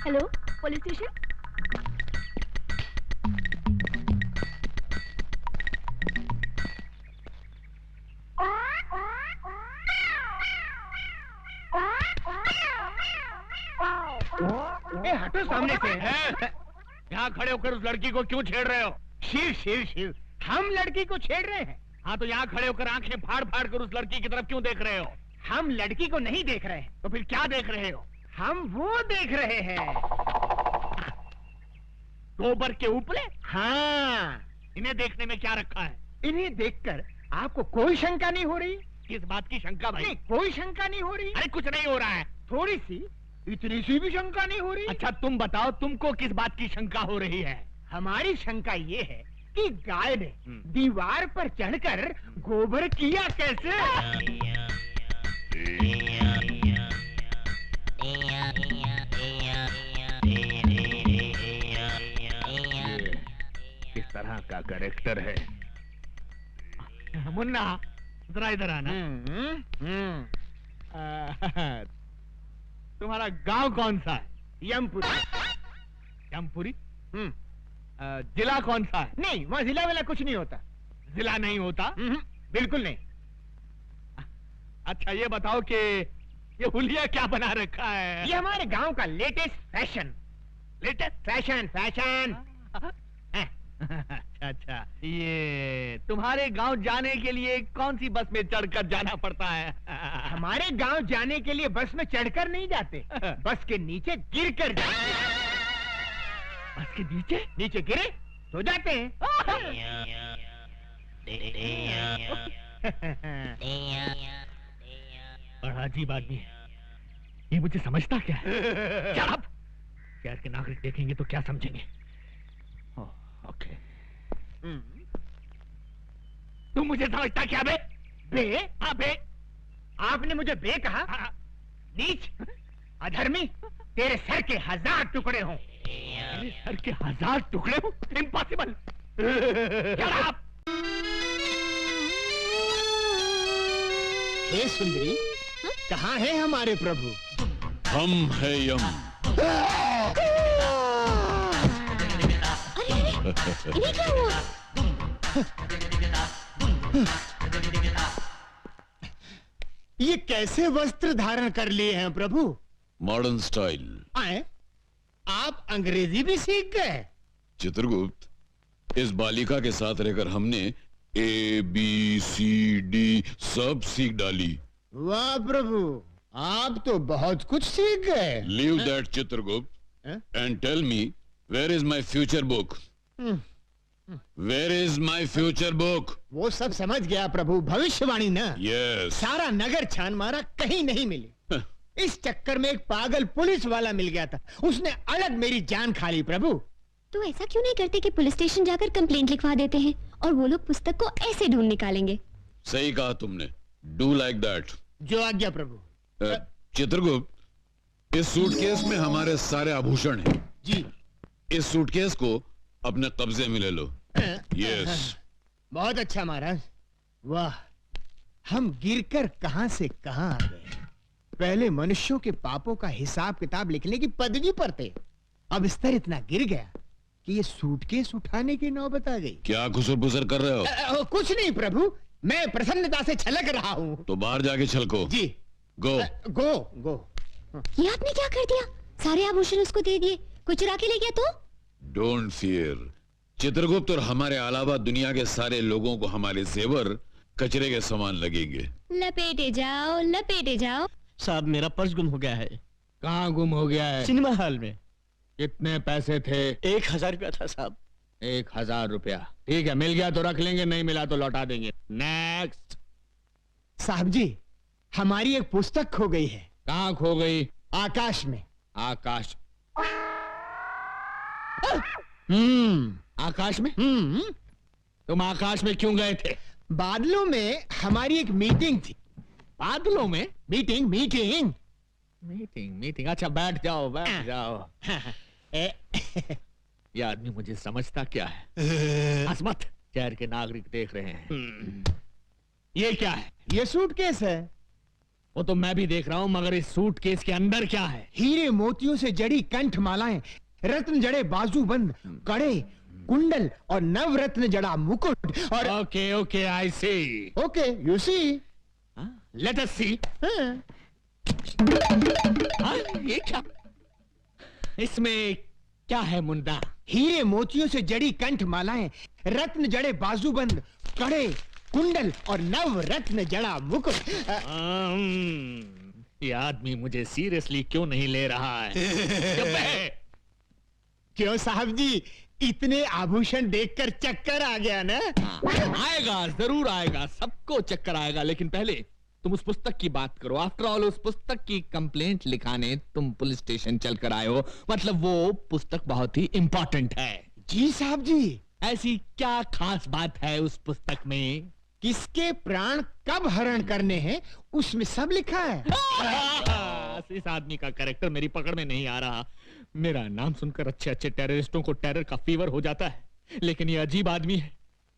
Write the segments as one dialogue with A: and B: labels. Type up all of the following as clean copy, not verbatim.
A: Hello, police station.
B: हटो सामने से।
C: यहाँ खड़े होकर उस लड़की को क्यों छेड़ रहे हो?
B: शिव शिव शिव, हम लड़की को छेड़ रहे हैं।
C: हाँ तो यहाँ खड़े होकर आंखें फाड़ फाड़ कर उस लड़की की तरफ क्यों देख रहे हो?
B: हम लड़की को नहीं देख रहे हैं।
C: तो फिर क्या देख रहे हो?
B: हम वो देख रहे हैं।
C: गोबर के उपले?
B: हाँ।
C: इन्हें देखने में क्या रखा है?
B: इन्हें देखकर आपको कोई शंका नहीं हो रही?
C: किस बात की शंका भाई?
B: नहीं, कोई शंका नहीं हो रही।
C: अरे कुछ नहीं हो रहा है।
B: थोड़ी सी, इतनी सी भी शंका नहीं हो रही।
C: अच्छा तुम बताओ, तुमको किस बात की शंका हो रही है?
B: हमारी शंका ये है कि गाय ने दीवार पर चढ़कर गोबर किया कैसे?
C: किस तरह का कैरेक्टर है? मुन्ना जरा इधर आना। तुम्हारा गांव कौन सा है?
B: यमपुरी।
C: यमपुरी? जिला कौन सा है?
B: नहीं, वहाँ जिला वाला कुछ नहीं होता।
C: जिला नहीं होता?
B: बिल्कुल नहीं।
C: अच्छा ये बताओ कि ये हुलिया क्या बना रखा है?
B: ये हमारे गांव का latest fashion.
C: Latest
B: fashion fashion.
C: अच्छा, ये तुम्हारे गांव जाने के लिए कौन सी बस में चढ़कर जाना पड़ता है?
B: हमारे गांव जाने के लिए बस में चढ़कर नहीं जाते, बस के नीचे गिरकर जाते।
C: बस के नीचे?
B: नीचे गिरे तो जाते हैं।
C: बड़ा अजीब आदमी है ये, मुझे समझता क्या है? शहर के नागरिक देखेंगे तो क्या समझेंगे? ओके। तुम मुझे समझता क्या बे?
B: बे?
C: हाँ बे।
B: आपने मुझे बे कहा? नीच, अधर्मी, तेरे सर के 1000 टुकड़े हों।
C: मेरे सर के 1000 टुकड़े हों? इम्पॉसिबल।
B: हे सुंदरी, कहाँ है हमारे प्रभु?
D: हम है यम।
A: इन्हें क्या हुआ?
B: ये कैसे वस्त्र धारण कर लिए हैं प्रभु?
D: Modern style.
B: आए? आप अंग्रेजी भी सीख गए?
D: चित्रगुप्त, इस बालिका के साथ रहकर हमने ABCD सब सीख डाली।
B: वाह प्रभु, आप तो बहुत कुछ सीख गए।
D: Leave that Chitragupta and tell me, where is my future book? Where is my future book?
B: वो सब समझ गया प्रभु, भविष्यवाणी ना।
D: यस।
B: सारा नगर छान मारा, कहीं नहीं मिली। इस चक्कर में एक पागल पुलिस वाला मिल गया था, उसने अलग मेरी जान खा ली प्रभु।
A: तो ऐसा क्यों नहीं करते कि पुलिस स्टेशन जाकर कंप्लेंट लिखवा देते हैं और वो लोग पुस्तक को ऐसे ढूंढ निकालेंगे?
D: सही कहा तुमने, डू लाइक दैट।
B: जो आज्ञा प्रभु।
D: चित्रगुप्त, इस सूटकेस में हमारे सारे आभूषण हैं।
B: जी।
D: इस सूटकेस को अपने कब्जे में ले लो। यस।
B: बहुत अच्छा महाराज। वाह, हम गिरकर कहां से कहां आ गए। पहले मनुष्यों के पापों का हिसाब किताब लिखने की पदवी पर थे, अब स्तर इतना गिर गया कि ये सूटकेस उठाने की नौबत आ गई।
D: क्या खुसर-पुसर कर रहे हो?
B: कुछ नहीं प्रभु, मैं प्रसन्नता से छलक रहा हूँ।
D: तो बाहर जाके छलको।
B: जी।
D: गो
B: गो गो।
A: ये आपने क्या कर दिया? सारे आभूषण उसको दे दिए, कोई चुरा के ले गया तो?
D: डोंट फियर चित्रगुप्त, और हमारे अलावा दुनिया के सारे लोगों को हमारे जेवर कचरे के समान लगेंगे।
A: लपेटे जाओ, लपेटे जाओ।
E: साहब, मेरा पर्स गुम हो गया है।
C: कहाँ गुम हो गया है?
E: सिनेमा हॉल में।
C: कितने पैसे थे?
E: 1000 रुपया था साहब।
C: 1000 रुपया? ठीक है, मिल गया तो रख लेंगे, नहीं मिला तो लौटा देंगे। नेक्स्ट।
B: साहब जी, हमारी एक पुस्तक खो गई है।
C: कहाँ खो गई?
B: आकाश में।
C: आकाश? आकाश में? तुम आकाश में क्यों गए थे?
B: बादलों में हमारी एक मीटिंग थी।
C: बादलों में?
B: Meeting meeting
C: meeting meeting. अच्छा बैठ जाओ, बैठ जाओ। ये आदमी मुझे समझता क्या है? हंस मत, शहर के नागरिक देख रहे हैं। ये क्या है?
B: ये सूटकेस है।
C: वो तो मैं भी देख रहा हूँ, मगर इस सूटकेस के अंदर क्या है?
B: हीरे मोतियों से जड़ी कंठ मालाएं, रत्न जड़े बाजूबंद, कड़े, कुंडल और नवरत्न जड़ा मुकुट और
C: okay okay, I see.
B: Okay you see.
C: Let us see. ये क्या? इसमें क्या है मुन्ना?
B: हीरे मोतियों से जड़ी कंठ मालाएं, रत्न जड़े बाजूबंद, कड़े, कुंडल और नवरत्न जड़ा मुकुट।
C: ये आदमी मुझे सीरियसली क्यों नहीं ले रहा है? चुप है।
B: क्यों साहब जी, इतने आभूषण देखकर चक्कर आ गया ना?
C: आएगा, जरूर आएगा, सबको चक्कर आएगा, लेकिन पहले तुम उस पुस्तक की बात करो। आफ्टर ऑल उस पुस्तक की कंप्लेंट लिखाने तुम पुलिस स्टेशन चलकर आए हो, मतलब वो पुस्तक बहुत ही इंपॉर्टेंट है।
B: जी साहब जी।
C: ऐसी क्या खास बात है उस पुस्तक में?
B: किसके प्राण कब हरण करने हैं उसमें सब लिखा है।
C: इस आदमी का कैरेक्टर मेरी पकड़ में नहीं आ रहा। मेरा नाम सुनकर अच्छे अच्छे टेररिस्टों को टेरर का फीवर हो जाता है, लेकिन ये अजीब आदमी है।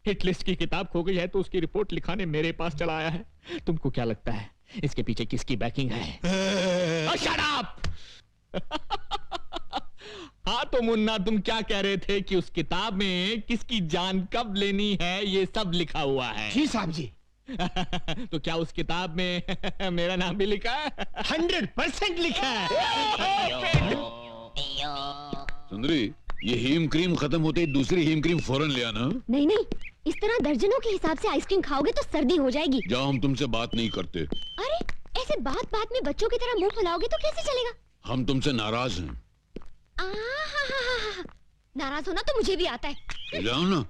C: हिट लिस्ट की किताब खो गई है तो उसकी रिपोर्ट लिखाने मेरे पास चला आया है। तुमको क्या लगता है इसके पीछे किसकी बैकिंग है? Shut up! हाँ तो मुन्ना, तुम क्या कह रहे थे कि उस किताब में किसकी जान कब लेनी है ये सब लिखा हुआ है?
B: जी साहब जी।
C: तो क्या उस किताब में मेरा नाम भी लिखा है?
B: 100% लिखा है।
D: सुंदरी, ये हीम क्रीम खत्म होते ही दूसरी हीम क्रीम फौरन ले आना।
A: नहीं नहीं, इस तरह दर्जनों के हिसाब से आइसक्रीम खाओगे तो सर्दी हो जाएगी।
D: जाओ, हम तुमसे बात नहीं करते।
A: अरे ऐसे बात बात में बच्चों की तरह मुंह फुलाओगे तो कैसे चलेगा?
D: हम तुमसे नाराज हैं।
A: नाराज होना तो मुझे भी आता है।
D: जाओ ना।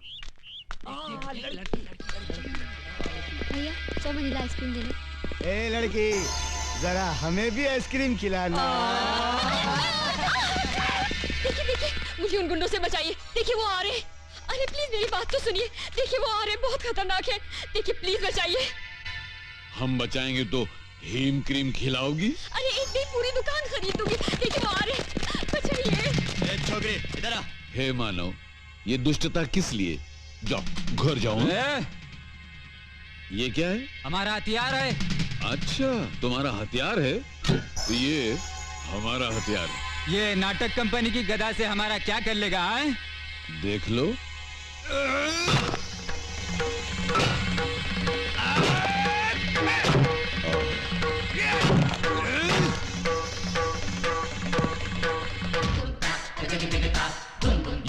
A: भैया 100 वनीला आइसक्रीम दे दो।
B: ए लड़की, जरा हमें भी आइसक्रीम खिलाना।
F: देखिए देखिए, मुझे उन गुंडों से बचाइए। देखिए वो आ रहे हैं। अरे प्लीज मेरी बात तो सुनिए। देखिए वो आ रहे हैं, बहुत खतरनाक है। देखिए प्लीज बचाइए।
D: हम बचाएंगे तो हीम क्रीम खिलाओगी?
F: अरे एक दिन पूरी दुकान खरीद दूंगी। देखिए वो आ रहे हैं, बचाइए।
E: छोकरी इधर आ।
D: हे मानव, ये दुष्टता किस लिए? जाओ घर जाओ। ये क्या है?
G: हमारा हथियार है।
D: अच्छा, तुम्हारा हथियार है? तो ये हमारा हथियार है।
G: ये नाटक कंपनी की गदा से हमारा क्या कर लेगा? है?
D: देख लो।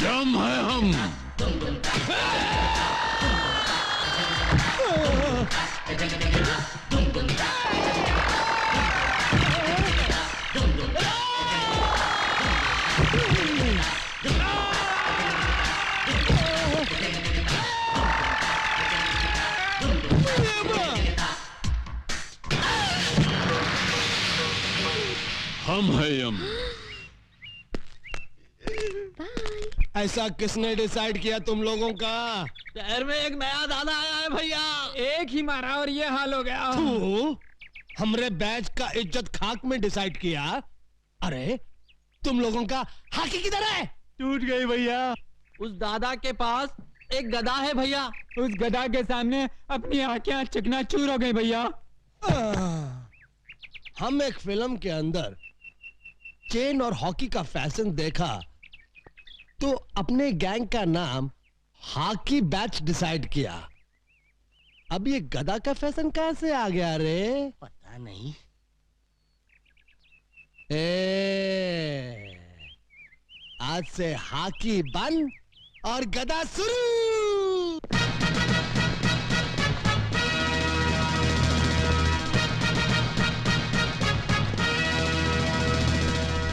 D: यम है हम। हम है यम।
E: ऐसा किसने डिसाइड किया तुम लोगों का?
C: शहर में एक नया दादा आया है भैया,
G: एक ही मारा और ये हाल हो गया।
E: तू हमरे बैच का इज्जत खाक में डिसाइड किया। अरे तुम लोगों का हाकी किधर है?
G: टूट गई भैया। उस दादा के पास एक गदा है भैया। उस गदा के सामने अपनी आंखें चकनाचूर हो गई भैया।
E: हम एक फिल्म के अंदर चेन और हॉकी का फैशन देखा तो अपने गैंग का नाम हॉकी बैच डिसाइड किया। अब ये गदा का फैशन कहां से आ गया रे? पता नहीं। आज से हॉकी बंद और गदा शुरू।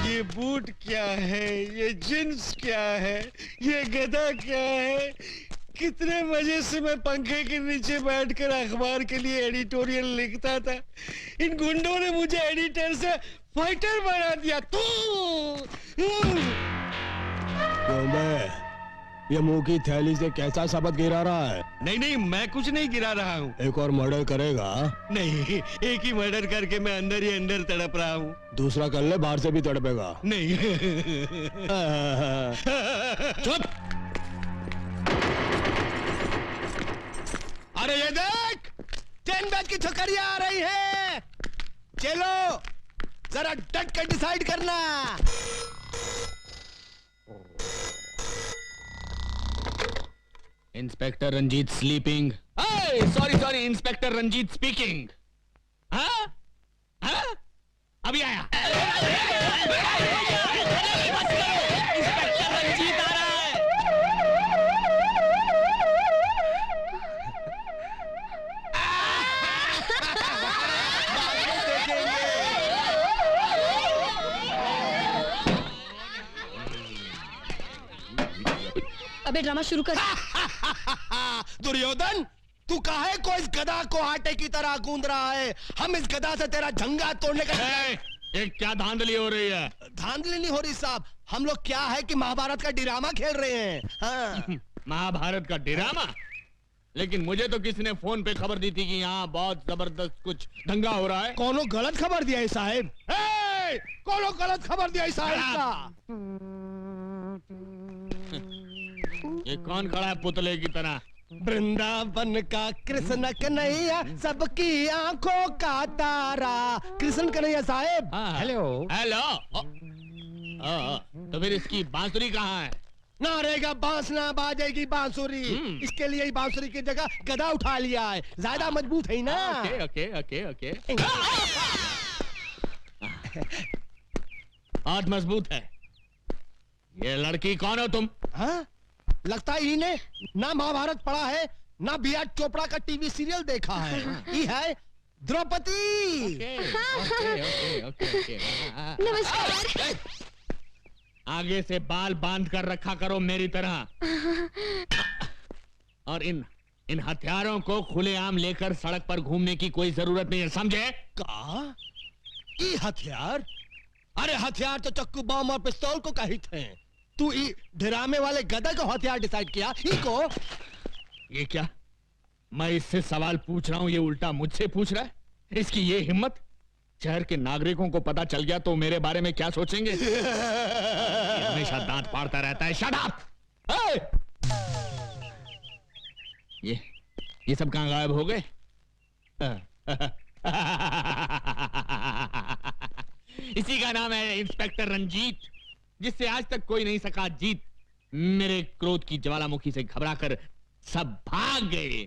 H: ये बूट क्या है, ये जींस क्या है, ये गधा क्या है? कितने मजे से मैं पंखे के नीचे बैठकर अखबार के लिए एडिटोरियल लिखता था। इन गुंडों ने मुझे एडिटर से फाइटर बना दिया।
E: क्यों बे? ये मुंह की थैली से कैसा शब्द गिरा रहा है?
H: नहीं नहीं, मैं कुछ नहीं गिरा रहा हूँ।
E: एक और मर्डर करेगा?
H: नहीं, एक ही मर्डर करके मैं अंदर ही अंदर तड़प रहा हूँ।
E: दूसरा कर ले, बाहर से भी तड़पेगा।
H: नहीं।
E: चुप। अरे ये देख, चेन बैग की छोकरियां आ रही है। चलो जरा डट कर डिसाइड करना।
C: Inspector Ranjit sleeping. Sorry inspector Ranjit speaking. हाँ? हाँ? अभी आया। इंस्पेक्टर रंजीत आ रहा है।
F: अबे ड्रामा शुरू कर।
E: दुर्योधन तू काहे को इस गधा को आटे की तरह गूंद रहा है? हम इस गधा से तेरा झंगा तोड़ने का।
C: ये क्या धांधली हो रही है?
E: धांधली नहीं हो रही साहब, हम लोग क्या है कि महाभारत का ड्रामा खेल रहे हैं। हाँ।
C: महाभारत का ड्रामा? लेकिन मुझे तो किसी ने फोन पे खबर दी थी कि यहाँ बहुत जबरदस्त कुछ दंगा हो रहा है।
E: कौनो गलत खबर दिया है साहब? कौनो गलत खबर दिया है साहब का?
C: ये कौन खड़ा है पुतले की तरह?
E: वृंदावन का कृष्ण कन्हैया, सबकी आंखों का तारा। कृष्ण कन्हैया साहब।
C: Hello hello. तो फिर इसकी बांसुरी कहाँ है?
E: ना रहेगा बांस ना बाजेगी बांसुरी। इसके लिए ही बांसुरी की जगह गदा उठा लिया है, ज्यादा मजबूत है ना।
C: Okay okay okay okay. बहुत मजबूत है। ये लड़की कौन हो तुम?
E: हाँ? लगता है इन्हें ना महाभारत पढ़ा है ना बी.आर. चोपड़ा का टीवी सीरियल देखा है। ये है द्रौपदी।
A: नमस्कार।
C: आगे से बाल बांध कर रखा करो मेरी तरह। और इन हथियारों को खुलेआम लेकर सड़क पर घूमने की कोई जरूरत नहीं है, समझे?
E: का? ये हथियार? अरे हथियार तो चक्कू बम और पिस्तौल को कहित हैं। तू ड्रामे वाले गधा को हथियार डिसाइड किया? को?
C: ये क्या? मैं इससे सवाल पूछ रहा हूं, ये उल्टा मुझसे पूछ रहा है। इसकी ये हिम्मत! शहर के नागरिकों को पता चल गया तो मेरे बारे में क्या सोचेंगे? हमेशा दांत फाड़ता रहता है। Shut up! ये सब कहां गायब हो गए? इसी का नाम है इंस्पेक्टर रंजीत, जिससे आज तक कोई नहीं सका जीत। मेरे क्रोध की ज्वालामुखी से घबराकर सब भाग गए।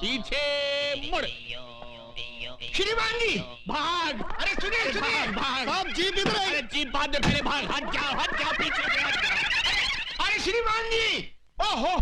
C: पीछे मुड़। श्रीमान जी भाग! अरे सुनिए भाग भाग!
E: आप जीप इधर है।
C: अरे जीप बाद में पहले भाग। हट जाओ पीछे से हट जाओ। अरे श्रीमान जी! ओहो!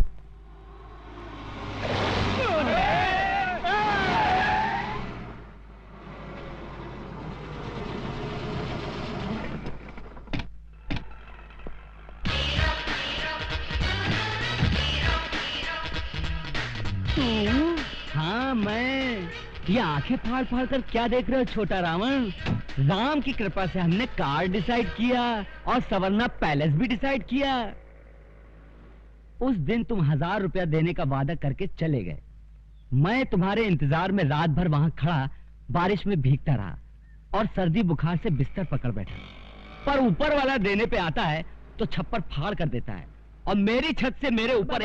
I: हाँ मैं। ये आंखें फाड़ फाड़ कर क्या देख रहे हो छोटा रावण? राम की कृपा से हमने कार डिसाइड किया और सवर्णा पैलेस भी डिसाइड किया। उस दिन तुम 1000 रुपया देने का वादा करके चले गए। मैं तुम्हारे इंतजार में रात भर वहां खड़ा बारिश में भीगता रहा और सर्दी बुखार से बिस्तर पकड़ बैठा। पर ऊपर वाला देने पे आता है तो छप्पर फाड़ कर देता है और मेरी छत से मेरे ऊपर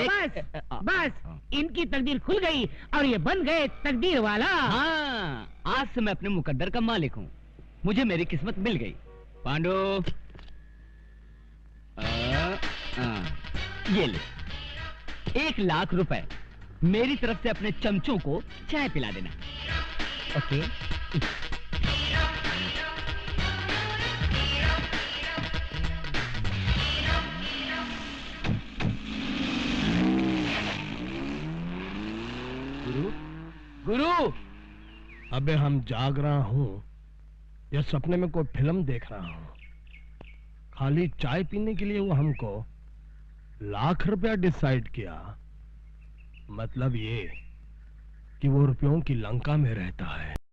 J: बस इनकी तकदीर खुल गई और ये बन गए तकदीर वाला।
I: हाँ, आज से मैं अपने मुकद्दर का मालिक हूँ। मुझे मेरी किस्मत मिल गई। पांडु, ये ले 1 लाख रुपए। मेरी तरफ से अपने चमचों को चाय पिला देना। ओके? गुरु,
E: अबे हम जाग रहा हूँ या सपने में कोई फिल्म देख रहा हूँ? खाली चाय पीने के लिए वो हमको 1 लाख रुपया डिसाइड किया। मतलब ये कि वो रुपयों की लंका में रहता है।